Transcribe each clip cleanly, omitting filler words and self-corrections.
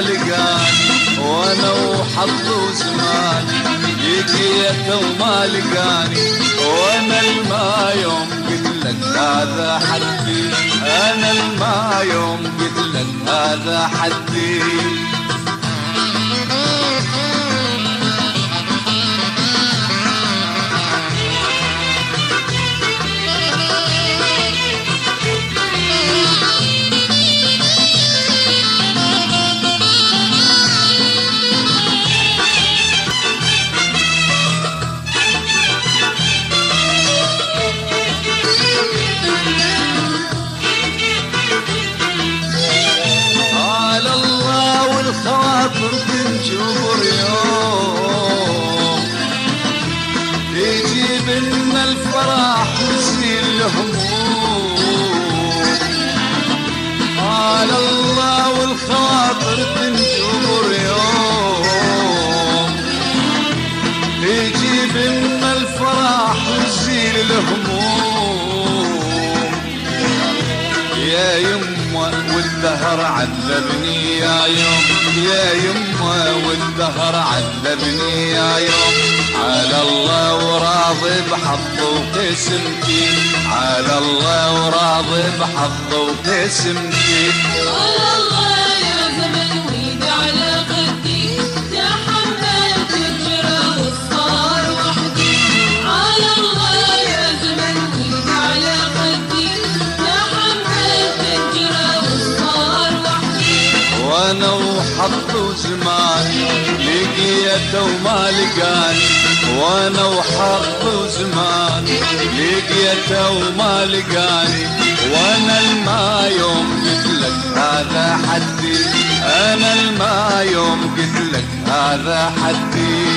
لقاني، وانا وحظ وزماني لقيته وما لقاني، وانا الما يوم قلت لك هذا حدي، انا الما يوم قلت لك هذا حدي. الخواطر تنجبر يوم يجيب لنا الفرح ويزيل الهموم، على الله والخواطر تنجبر يوم يجيب لنا الفرح ويزيل الهموم. يا يمه والدهر عذبني يا يوم، يا يمه والدهر عذبني يا يوم، على الله وراضي بحظ وقسمتي، على الله وراضي بحظ وقسمتي. على الله يا زمن ويد على خدي، تحملت الجرى والصار وحدي، على الله يا زمن ويد على خدي، تحملت الجرى والصار وحدي. وانا وحظ وزماني لقيته وما لقاني، وانا وحظ وزماني لقيته وما لقاني، وانا الما يوم قلت لك هذا حدي، انا الما يوم قلت لك هذا حدي.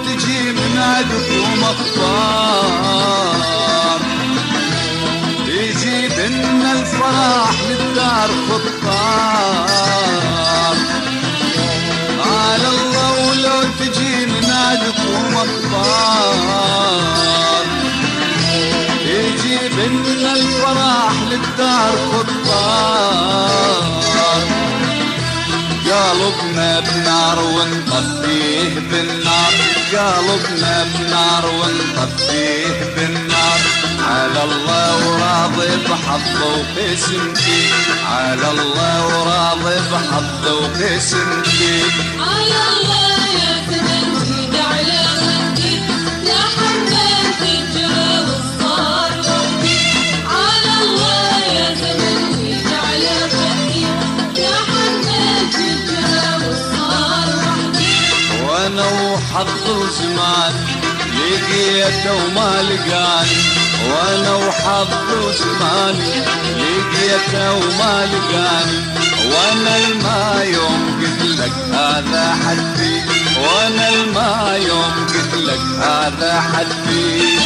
تجي من عدكم الطار يجيب لنا الفرح للدار خطار، على الله ولو تجي من عدكم الطار يجيب لنا الفرح للدار خطار. قلبنا بنار ونطفيه بالنار، قلبنا بنار ونطفيه بالنار، على الله وراضي بحظ وقسمتي، على الله وراضي بحظ وقسمتي. على الله يا زمن ويد على خدي، تحملت الجرى والصار وحدي، على الله يا زمن ويد على خدي، تحملت الجرى والصار وحدي. وانا وحظ وزماني لقيته وما لقاني، وانا وحظ وزماني لقيته وما لقاني، وانا الما يوم قلت لك هذا حدي، وانا الما يوم قلت لك هذا حدي.